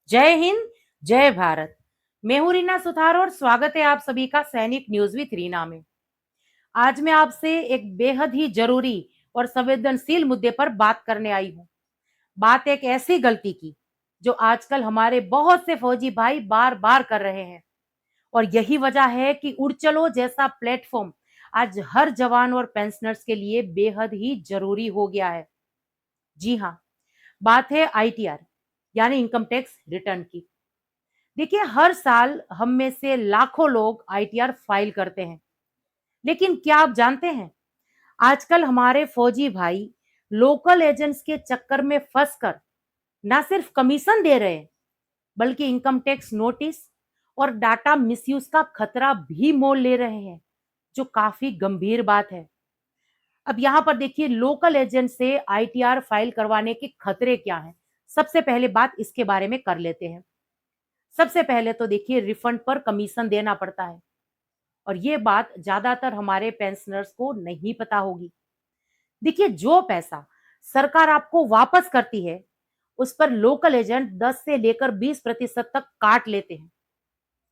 जय हिंद, जय भारत। मैं हूं रीना सुथार और स्वागत है आप सभी का सैनिक न्यूज विथ रीना में। आज मैं आपसे एक बेहद ही जरूरी और संवेदनशील मुद्दे पर बात करने आई हूं। बात एक ऐसी गलती की जो आजकल हमारे बहुत से फौजी भाई बार बार कर रहे हैं, और यही वजह है कि उड़ चलो जैसा प्लेटफॉर्म आज हर जवान और पेंशनर्स के लिए बेहद ही जरूरी हो गया है। जी हाँ, बात है आईटीआर यानी इनकम टैक्स रिटर्न की। देखिए, हर साल हम में से लाखों लोग आईटीआर फाइल करते हैं, लेकिन क्या आप जानते हैं आजकल हमारे फौजी भाई लोकल एजेंट्स के चक्कर में फंसकर ना सिर्फ कमीशन दे रहे हैं, बल्कि इनकम टैक्स नोटिस और डाटा मिसयूज का खतरा भी मोल ले रहे हैं, जो काफी गंभीर बात है। अब यहाँ पर देखिए, लोकल एजेंट से आईटीआर फाइल करवाने के खतरे क्या हैं। सबसे पहले बात इसके बारे में कर लेते हैं। सबसे पहले तो देखिए, रिफंड पर कमीशन देना पड़ता है, और ये बात ज्यादातर हमारे पेंशनर्स को नहीं पता होगी। देखिए, जो पैसा सरकार आपको वापस करती है, उस पर लोकल एजेंट 10 से लेकर 20% तक काट लेते हैं।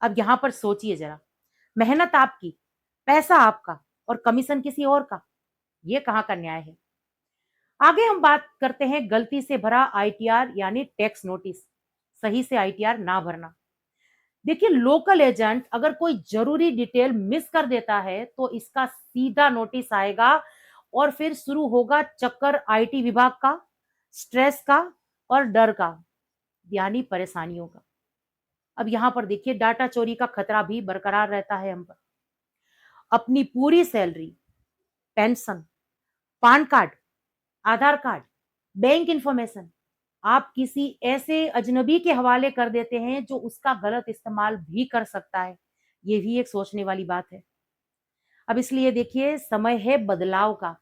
अब यहां पर सोचिए जरा, मेहनत आपकी, पैसा आपका, और कमीशन किसी और का। ये कहां का न्याय है। आगे हम बात करते हैं गलती से भरा आईटीआर यानी टैक्स नोटिस। सही से आईटीआर ना भरना। देखिए, लोकल एजेंट अगर कोई जरूरी डिटेल मिस कर देता है तो इसका सीधा नोटिस आएगा, और फिर शुरू होगा चक्कर आईटी विभाग का, स्ट्रेस का और डर का, यानी परेशानियों का। अब यहां पर देखिए, डाटा चोरी का खतरा भी बरकरार रहता है हम पर। अपनी पूरी सैलरी, पेंशन, पान कार्ड, आधार कार्ड, बैंक इंफॉर्मेशन आप किसी ऐसे अजनबी के हवाले कर देते हैं जो उसका गलत इस्तेमाल भी कर सकता है। ये भी एक सोचने वाली बात है। अब इसलिए देखिए, समय है बदलाव का,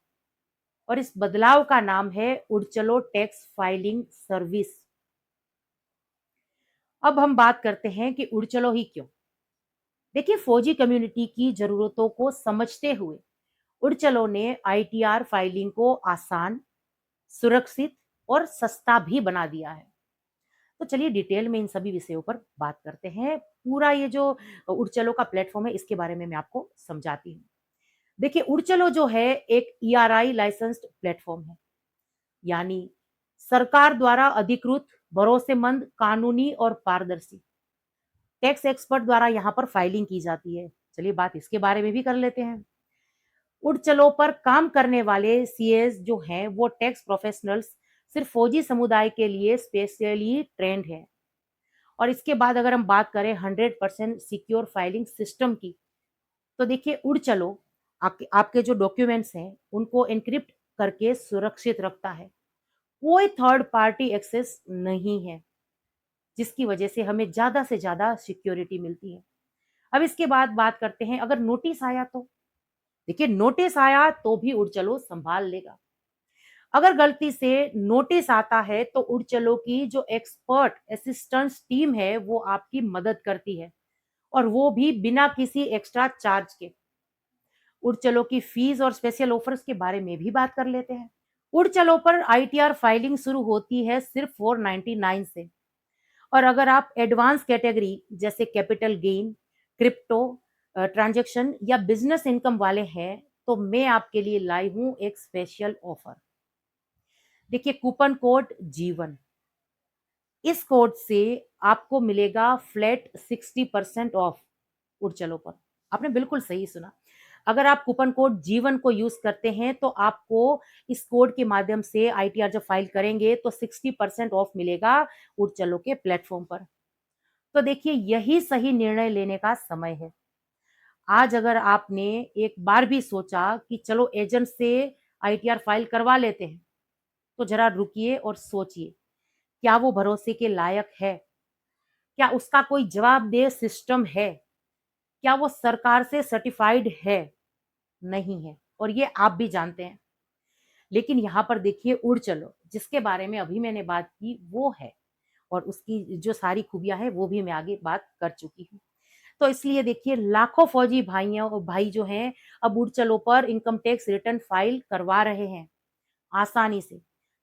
और इस बदलाव का नाम है उड़चलो टैक्स फाइलिंग सर्विस। अब हम बात करते हैं कि उड़चलो ही क्यों। देखिए, फौजी कम्युनिटी की जरूरतों को समझते हुए उड़चलो ने आईटीआर फाइलिंग को आसान, सुरक्षित और सस्ता भी बना दिया है। तो चलिए डिटेल में इन सभी विषयों पर बात करते हैं। पूरा ये जो उड़चलो का प्लेटफॉर्म है, इसके बारे में मैं आपको समझाती हूँ। देखिए, उड़चलो जो है एक ईआरआई लाइसेंस्ड प्लेटफॉर्म है, यानी सरकार द्वारा अधिकृत, भरोसेमंद, कानूनी और पारदर्शी। टैक्स एक्सपर्ट द्वारा यहाँ पर फाइलिंग की जाती है। चलिए बात इसके बारे में भी कर लेते हैं। उड़चलो पर काम करने वाले सीएस जो हैं वो टैक्स प्रोफेशनल्स सिर्फ फौजी समुदाय के लिए स्पेशली ट्रेंड है। और इसके बाद अगर हम बात करें 100% सिक्योर फाइलिंग सिस्टम की, तो देखिए, उड़ चलो आपके जो डॉक्यूमेंट्स हैं उनको एनक्रिप्ट करके सुरक्षित रखता है। कोई थर्ड पार्टी एक्सेस नहीं है, जिसकी वजह से हमें ज्यादा से ज्यादा सिक्योरिटी मिलती है। अब इसके बाद बात करते हैं, अगर नोटिस आया तो देखिए, नोटिस आया तो भी उड़ चलो संभाल लेगा। अगर गलती से नोटिस आता है तो उड़ चलो की जो एक्सपर्ट असिस्टेंस टीम है वो आपकी मदद करती है, और वो भी बिना किसी एक्स्ट्रा चार्ज के। उड़ चलो की फीस और स्पेशल ऑफर्स के बारे में भी बात कर लेते हैं। उड़ चलो पर आईटीआर फाइलिंग शुरू होती है सिर्फ 499 से, और अगर आप एडवांस कैटेगरी जैसे कैपिटल गेन, क्रिप्टो ट्रांजैक्शन या बिजनेस इनकम वाले हैं, तो मैं आपके लिए लाई हूं एक स्पेशल ऑफर। देखिए, कूपन कोड जीवन, इस कोड से आपको मिलेगा फ्लैट 60% ऑफ उड़ चलो पर। आपने बिल्कुल सही सुना। अगर आप कूपन कोड जीवन को यूज करते हैं तो आपको इस कोड के माध्यम से आईटीआर जब फाइल करेंगे तो 60% ऑफ मिलेगा उड़ चलो के प्लेटफॉर्म पर। तो देखिए, यही सही निर्णय लेने का समय है। आज अगर आपने एक बार भी सोचा कि चलो एजेंट से आईटीआर फाइल करवा लेते हैं, तो जरा रुकिए और सोचिए, क्या वो भरोसे के लायक है? क्या उसका कोई जवाबदेह सिस्टम है? क्या वो सरकार से सर्टिफाइड है? नहीं है, और ये आप भी जानते हैं। लेकिन यहाँ पर देखिए, उड़ चलो जिसके बारे में अभी मैंने बात की वो है, और उसकी जो सारी खूबियां हैं वो भी मैं आगे बात कर चुकी हूँ। तो इसलिए देखिए, लाखों फौजी भाइयों भाई जो हैं अब उड़ चलो पर इनकम टैक्स रिटर्न फाइल करवा रहे हैं, आसानी से,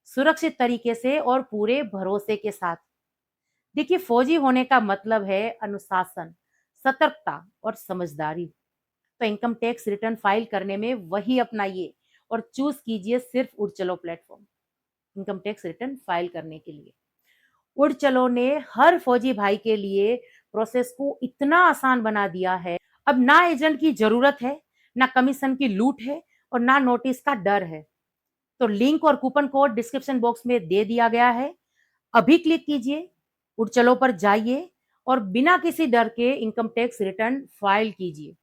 सुरक्षित तरीके से और पूरे भरोसे के साथ। देखिए, फौजी होने का मतलब है अनुशासन, सतर्कता और समझदारी। तो इनकम टैक्स रिटर्न फाइल करने में वही अपनाइए और चूज कीजिए सिर्फ उड़ चलो platform income tax return file करने के लिए। उड़ चलो ने हर फौजी भाई के लिए प्रोसेस को इतना आसान बना दिया है। अब ना एजेंट की जरूरत है, ना कमीशन की लूट है और ना नोटिस का डर है। तो लिंक और कूपन कोड डिस्क्रिप्शन बॉक्स में दे दिया गया है। अभी क्लिक कीजिए, उड़ चलो पर जाइए और बिना किसी डर के इनकम टैक्स रिटर्न फाइल कीजिए।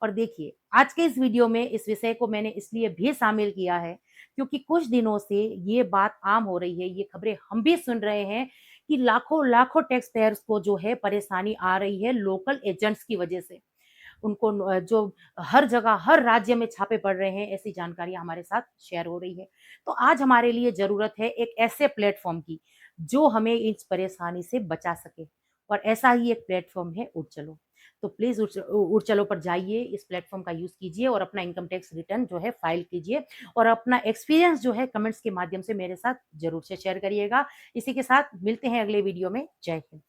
और देखिए, आज के इस वीडियो में इस विषय को मैंने इसलिए भी शामिल किया है क्योंकि कुछ दिनों से ये बात आम हो रही है, ये खबरें हम भी सुन रहे हैं कि लाखों लाखों टैक्स पेयर्स को जो है परेशानी आ रही है लोकल एजेंट्स की वजह से। उनको जो हर जगह हर राज्य में छापे पड़ रहे हैं, ऐसी जानकारियां हमारे साथ शेयर हो रही है। तो आज हमारे लिए जरूरत है एक ऐसे प्लेटफॉर्म की जो हमें इस परेशानी से बचा सके, और ऐसा ही एक प्लेटफॉर्म है उड़ चलो। तो प्लीज उड़ चलो पर जाइए, इस प्लेटफॉर्म का यूज कीजिए और अपना इनकम टैक्स रिटर्न जो है फाइल कीजिए और अपना एक्सपीरियंस जो है कमेंट्स के माध्यम से मेरे साथ जरूर से शेयर करिएगा। इसी के साथ मिलते हैं अगले वीडियो में। जय हिंद।